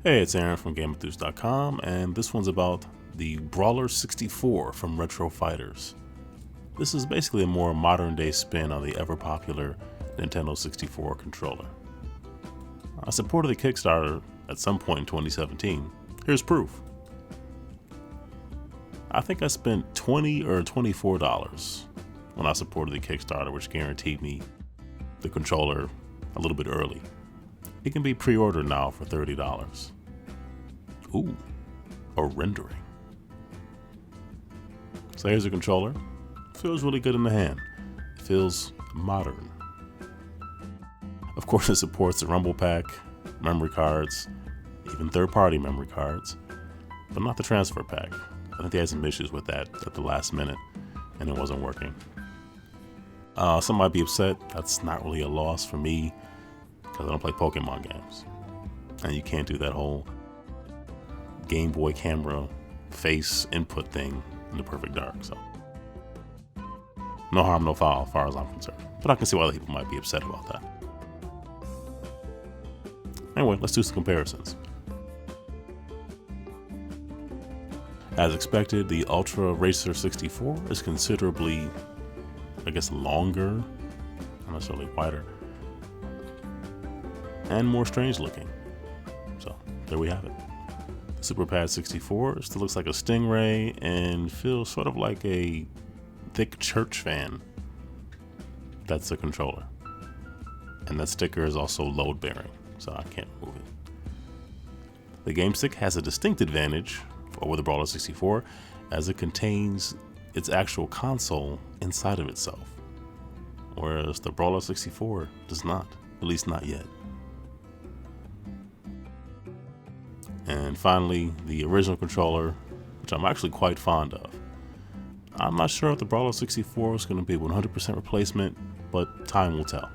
Hey, it's Aaron from GameEnthused.com, and this one's about the Brawler64 from RetroFighters. This is basically a more modern day spin on the ever popular Nintendo 64 controller. I supported the Kickstarter at some point in 2017. Here's proof. I think I spent $20 or $24 when I supported the Kickstarter, which guaranteed me the controller a little bit early. It can be pre-ordered now for $30. Ooh, a rendering. So here's a controller. Feels really good in the hand. It feels modern. Of course, it supports the Rumble Pack, memory cards, even third-party memory cards, but not the transfer pack. I think they had some issues with that at the last minute, and it wasn't working. Some might be upset. That's not really a loss for me, because I don't play Pokemon games. And you can't do that whole Game Boy camera face input thing in the perfect dark, so no harm, no foul as far as I'm concerned. But I can see why people might be upset about that. Anyway, let's do some comparisons. As expected, the Ultra Racer 64 is considerably, longer, not necessarily wider, and more strange looking. So there we have it. The Super Pad 64 still looks like a Stingray and feels sort of like a thick church fan. That's the controller. And that sticker is also load bearing, so I can't move it. The game stick has a distinct advantage over the Brawler 64 as it contains its actual console inside of itself, whereas the Brawler 64 does not, at least not yet. And finally, the original controller, which I'm actually quite fond of. I'm not sure if the Brawler 64 is going to be a 100% replacement, but time will tell.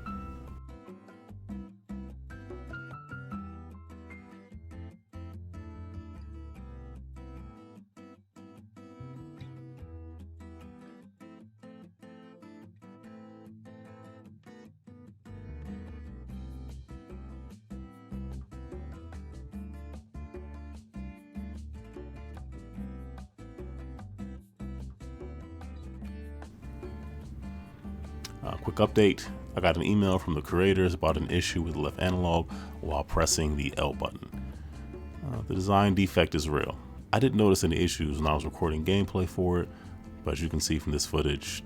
Quick update, I got an email from the creators about an issue with the left analog while pressing the L button. The design defect is real. I didn't notice any issues when I was recording gameplay for it, but as you can see from this footage,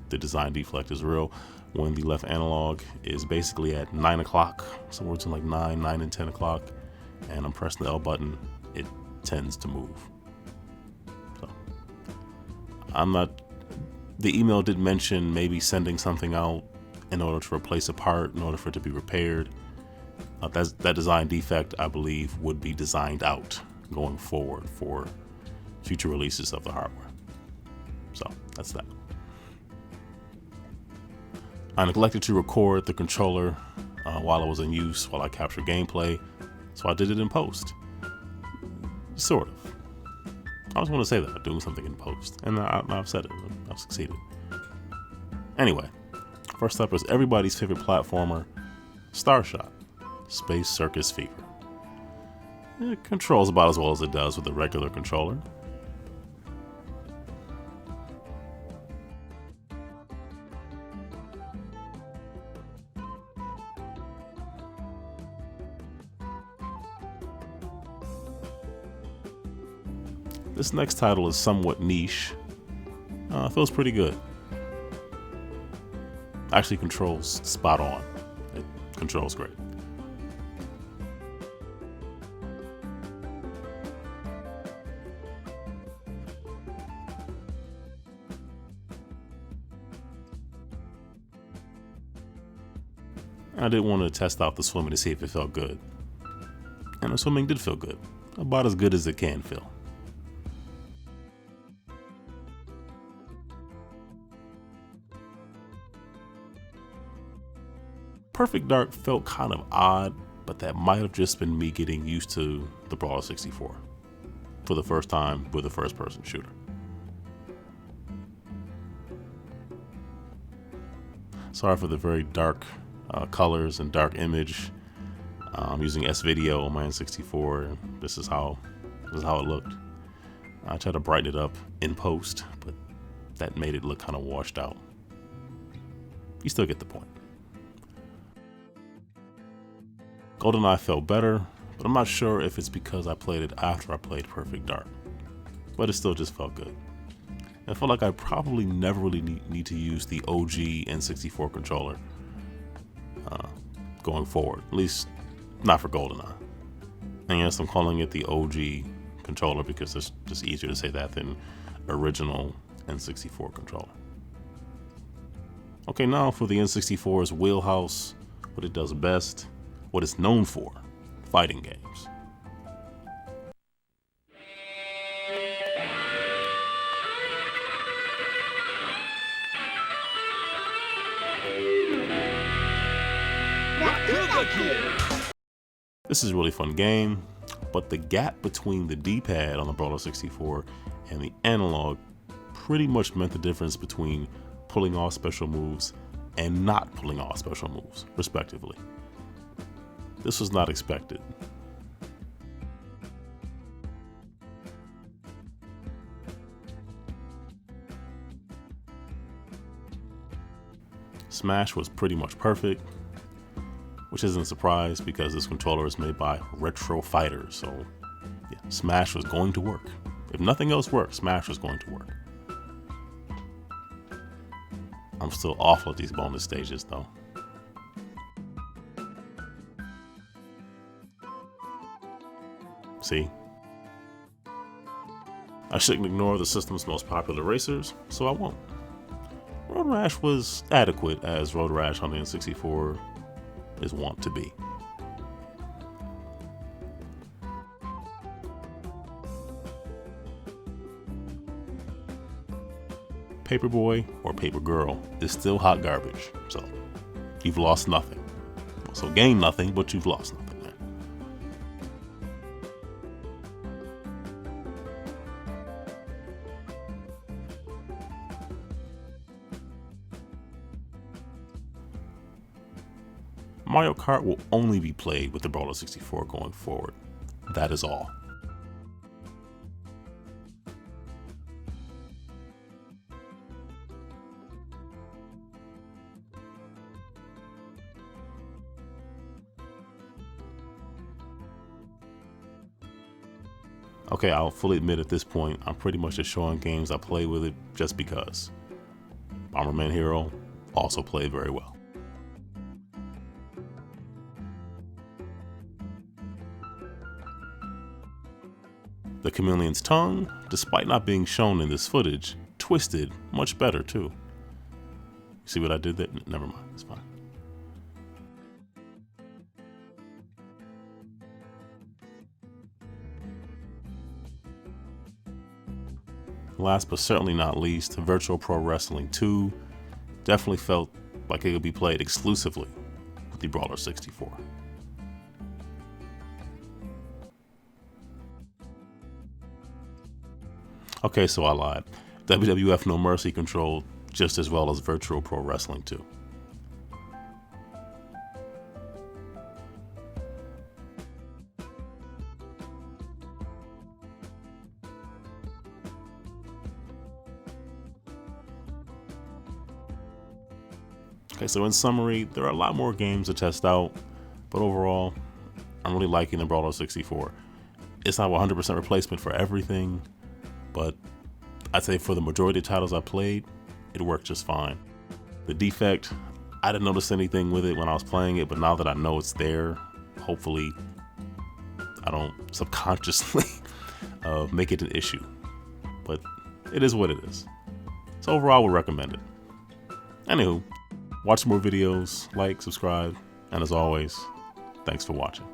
the design defect is real. When the left analog is basically at 9 o'clock, somewhere between like 9 and 10 o'clock, and I'm pressing the L button, it tends to move. So, the email did mention maybe sending something out in order to replace a part, in order for it to be repaired. That design defect, I believe, would be designed out going forward for future releases of the hardware. So that's that. I neglected to record the controller while it was in use, while I captured gameplay, so I did it in post. Sort of. I was going to say that, doing something in post, and I've said it. I've succeeded. Anyway, first up is everybody's favorite platformer, Starshot, Space Circus Fever. It controls about as well as it does with a regular controller. This next title is somewhat niche. Feels pretty good. Actually controls spot on. It controls great. I did want to test out the swimming to see if it felt good. And the swimming did feel good. About as good as it can feel. Perfect Dark felt kind of odd, but that might have just been me getting used to the Brawler 64 for the first time with a first-person shooter. Sorry for the very dark colors and dark image. I'm using S-Video on my N64. This is how it looked. I tried to brighten it up in post, but that made it look kind of washed out. You still get the point. Goldeneye felt better, but I'm not sure if it's because I played it after I played Perfect Dark. But it still just felt good. I felt like I probably never really need to use the OG N64 controller going forward, at least not for GoldenEye. And yes, I'm calling it the OG controller because it's just easier to say that than original N64 controller. Okay, now for the N64's wheelhouse, what it does best, what it's known for, fighting games. This is a really fun game, but the gap between the D-pad on the Brawler64 and the analog pretty much meant the difference between pulling off special moves and not pulling off special moves, respectively. This was not expected. Smash was pretty much perfect, which isn't a surprise because this controller is made by RetroFighters, so yeah, Smash was going to work. If nothing else worked, Smash was going to work. I'm still awful at these bonus stages though. See? I shouldn't ignore the system's most popular racers, so I won't. Road Rash was adequate as Road Rash on the N64 is wont to be. Paperboy or Paper Girl is still hot garbage, so you've lost nothing. So gained nothing, but you've lost nothing there. Mario Kart will only be played with the Brawler64 going forward. That is all. Okay, I'll fully admit at this point, I'm pretty much just showing games I play with it just because. Bomberman Hero also played very well. The Chameleon's tongue, despite not being shown in this footage, twisted much better too. See what I did there? Never mind, it's fine. Last but certainly not least, Virtual Pro Wrestling 2 definitely felt like it could be played exclusively with the Brawler64. Okay, so I lied. WWF No Mercy controlled just as well as Virtual Pro Wrestling 2. Okay, so in summary, there are a lot more games to test out, but overall, I'm really liking the Brawler64. It's not 100% replacement for everything, but I'd say for the majority of titles I played, it worked just fine. The defect, I didn't notice anything with it when I was playing it, but now that I know it's there, hopefully I don't subconsciously make it an issue. But it is what it is. So overall, I would recommend it. Anywho, watch more videos, like, subscribe, and as always, thanks for watching.